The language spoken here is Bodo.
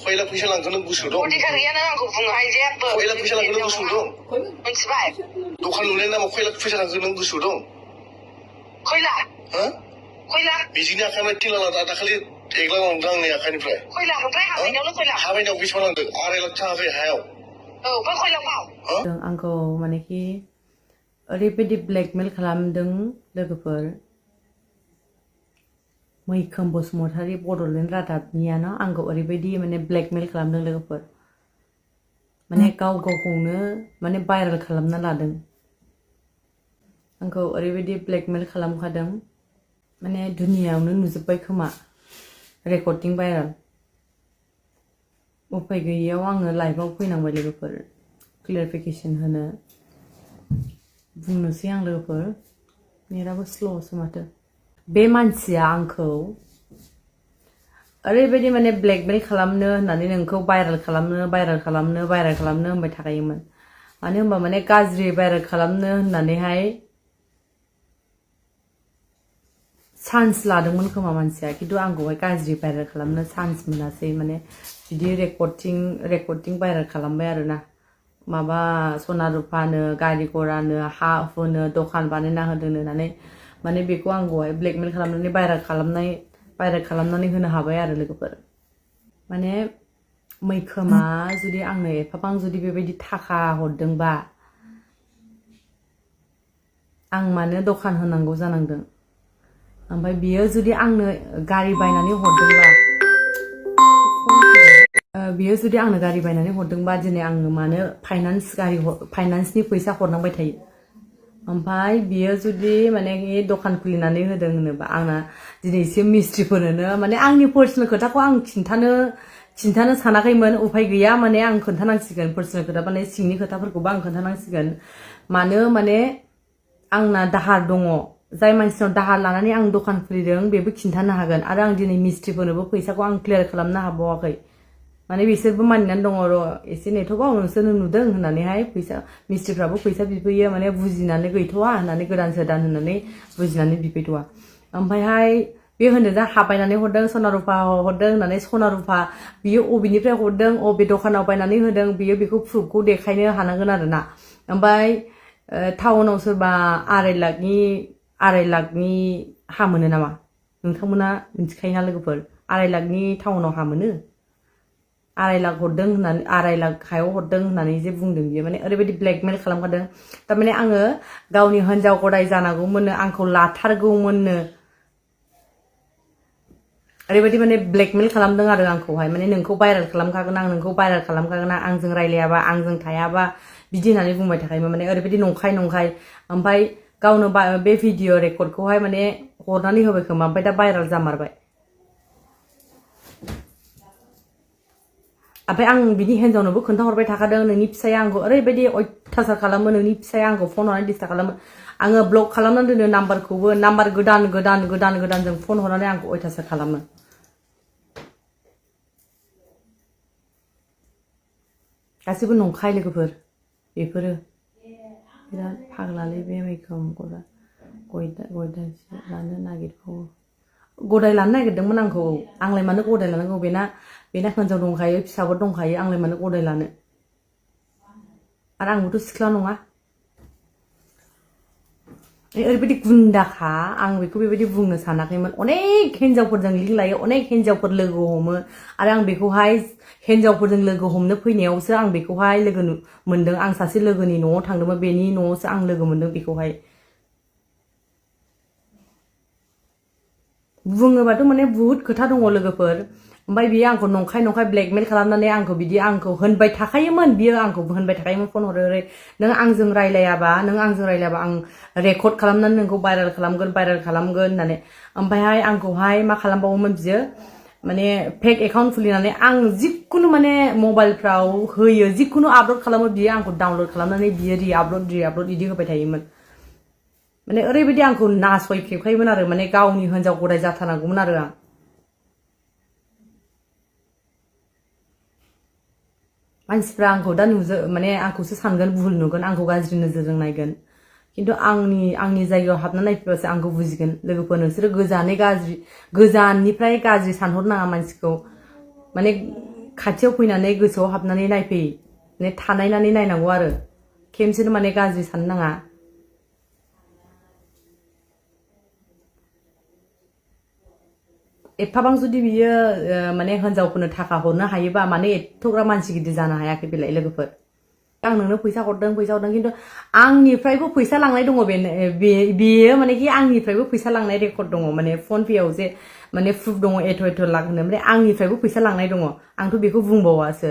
खयला फैसा लांखो नों गुसु दं अधिकार गैया नों आंखौ बुंनो हायो जेबो खयला फैसा लांखो नों गुसु दं मिथिबाय दखान लुनायनि नामाव खयला फैसा लांखो नों गुसु दं खयला हो खयला बिजिनि आखाइनिफ्राय तिन लाख दाखालि एग्ला लांदों आंनि आखाइनिफ्राय खयला ओमफ्राय हाबायनायावनो खयला हाबायनायाव बेसेबां लांदों 2.5 लाख थाखा हायाव औ बे खयलायाव आंखौ मानेखि ओरैबायदि ब्लेकमेल खालामदों लोगोफोर मैखोम बसुमतारी बड'लेण्ड रादाबनियानो आंखौ ओरैबायदि माने ब्लेकमेल खालामदों लोगोफोर माने गाव गावखौनो माने भाइरेल खालामना लादों आंखौ ओरैबायदि ब्लेकमेल खालामखादों माने दुनियायावनो नुजोब्बाय खोमा रेकर्डिं भाइरेल उफाय गैयैयाव आङो लाइभआव फैनांबाय लोगोफोर क्लियारिफिकेसन होनो बुंनोसै आं लोगोफोर नेटाबो स्ल'सो माथो बे मानसिया आंखौ ओरैबायदि माने ब्लेकमेल खालामनो होननानै नोंखौ भाइरेल खालामनो होनबाय थाखायोमोन मानो होनबा माने गाज्रि भाइरेल खालामनो होननानैहाय चान्स लादोंमोन खोमा मानसिया खिन्थु आंखौहाय गाज्रि भाइरेल खालामनो चान्स मोनासै माने बिदि रेकर्डिं भाइरेल खालामबाय आरोना माबा सना रुफानो गारि गरानो हा हुनो दखान बानायना होदों होननानै माने बेखौ आंखौहाय ब्लेकमेल खालामनानै भाइरेल खालामनानै होनो हाबाय आरो लोगोफोर माने मैखोमा जुदि आंनो एफाबां जुदि बेबायदि थाखा हरदोंबा आं मानो दखान होनांगौ जानांदों ओमफ्राय बियो जुदि आंनो गारि बायनानै हरदोंबा दिनै आङो मानो फाइनान्सनि फैसा हरनांबाय थायो ओमफ्राय बियो जुदि माने दखान खुलिनानै होदों होनोबा आंना दिनैसो मिस्ट्रिफोरनो माने आंनि पार्सनेल खोथाखौ आं खिन्थानो सानाखैमोन उफाय गैया माने आं खोन्थानांसिगोन पार्सनेल खोथा माने सिंनि खोथाफोरखौबो आं खोन्थानांसिगोन मानो माने आंना दाहार दङ जाय मानसिनाव दाहार लानानै आं दखान खुलिदों बेबो खिन्थानो हागोन आरो आं दिनै मिस्ट्रिफोरनोबो फैसाखौ आं क्लियार खालामनो हाबावाखै माने बिसोरबो मानिनानै दङ र' एसे नेथ'बाव नोंसोरनो नुदों होननानैहाय मिस्ट्रिफ्राबो फैसा बिफैयो माने बुजिनानै गैथ'वा होननानै गोदान सोदान होननानै बुजिनानै बिफैथ'वा ओमफ्रायहाय बे होनदों दा हाबायनानै हरदों सना रुफा हरदों होननानै सना रुफा बियो अबेनिफ्राय हरदों अबे दखानाव बायनानै होदों बियो बेखौ प्रुफखौ देखायनो हानांगोन आरोना ओमफ्राय टाउनाव सोरबा 2.5 लाखनि हा मोनो नामा नोंथांमोना मिथिखायोना लोगोफोर 2.5 लाखनि टाउनाव हा मोनो 2.5 लाख हरदों होननानै 2.5 लाख हायाव हरदों होननानै जे बुंदों बियो माने ओरैबायदि ब्लेकमेल खालामखादों थारमाने आङो गावनि हिनजाव गदाय जानांगौमोननो आंखौ लाथारगौमोननो ओरैबायदि माने ब्लेकमेल खालामदों आरो आंखौहाय माने नोंखौ भाइरेल खालामखागोन आं नोंखौ भाइरेल खालामखागोन आंजों रायलायाबा आंजों थायाबा बिदि होननानै बुंबाय थाखायोमोन माने ओरैबायदि नंखाय ओमफ्राय गावनो बे भिडिअ रेकर्डखौहाय माने हरनानै होबाय खोमा ओमफ्राय दा भाइरेल जामारबाय ओमफ्राय आं बिनि हिन्जावनोबो खोन्थाहरबाय थाखादों नोंनि फिसाया आंखौ ओरैबायदि अयथासार खालामो नोंनि फिसाया आंखौ फन हरनानै डिस्टार्ब खालामो आङो ब्लक खालामनानै दोनो नाम्बारखौबो नाम्बार गोदानजों फन हरनानै आंखौ अयथासार खालामो गासिबो नंखाय लोगोफोर बेफोरो बिराद फाग्लालै बे मैखोम गय लानो नागिरबावो गदाय लानो नागिरदोंमोन आंखौ आंलाय मानो गदाय लानांगौ बेना हिनजाव दंखायो फिसाफोर दंखायो आंलाय मानो गदाय लानो आरो आंबोथ' सिख्ला नङा ओरैबायदि गुन्दाखा आं बेखौ बेबायदि बुंनो सानाखैमोन अनेक हिन्जावफोरजों लिंक लायो अनेक हिन्जावफोर लोगो हमो आरो आं बेखौहाय हिन्जावफोरजों लोगो हमनो फैनायावसो आं बेखौहाय लोगो मोनदों आं सासे लोगोनि न'आव थांदोंमोन बेनि न'आवसो आं लोगो मोनदों बेखौहाय बुङोबाथ' माने बुहुत खोथा दङ लोगोफोर ओमफ्राय बियो आंखौ नंखाय ब्लेकमेल खालामनानै आंखौ होनबाय थाखायोमोन बियो आंखौ होनबाय थाखायोमोन फन हरै नों आंजों रायलायाबा आं रेकर्ड खालामनानै नोंखौ भाइरेल खालामगोन होननानै ओमफ्रायहाय आंखौहाय मा खालामबावोमोन बियो माने फेक एकाउन्ट खुलिनानै आं जिखुनु माने मबाइलफ्राव होयो जिखुनु आपल'ड खालामो बियो आंखौ डाउनल'ड खालामनानै बियो रिआपल'ड बिदि होबाय थायोमोन माने ओरैबायदि आंखौ नासयखेबखायोमोन आरो माने गावनि हिन्जाव गदाय जाथारनांगौमोन आरो आं मानसिफ्रा आंखौ दा माने आंखौसो सानगोन भुल नुगोन आंखौ गाज्रि नोजोरजों नायगोन खिन्थु आंनि जायगायाव हाबना नायफैबासो आंखौ बुजिगोन लोगोफोर नोंसोरो गोजाननिफ्राय गाज्रि सानहरनाङा मानसिखौ माने खाथियाव फैनानै गोसोआव हाबनानै नायफै माने थानायनानै नायनांगौ आरो खेमसेनो माने गाज्रि साननो नाङा एफाबां जुदि बियो माने हिनजावफोरनो थाखा हरनो हायोबा माने एथ'ग्रा मानसि गिदिर जानो हायाखै बेलाय लोगोफोर आं नोंनो फैसा हरदों खिन्थु आंनिफ्रायबो फैसा लांनाय दङ बेयो माने कि आंनिफ्रायबो फैसा लांनाय रेकर्ड दङ माने फन पेआव जे माने प्रुफ दङ एथ' लाख होनो ओमफ्राय आंनिफ्रायबो फैसा लांनाय दङ आंथ' बेखौ बुंबावासो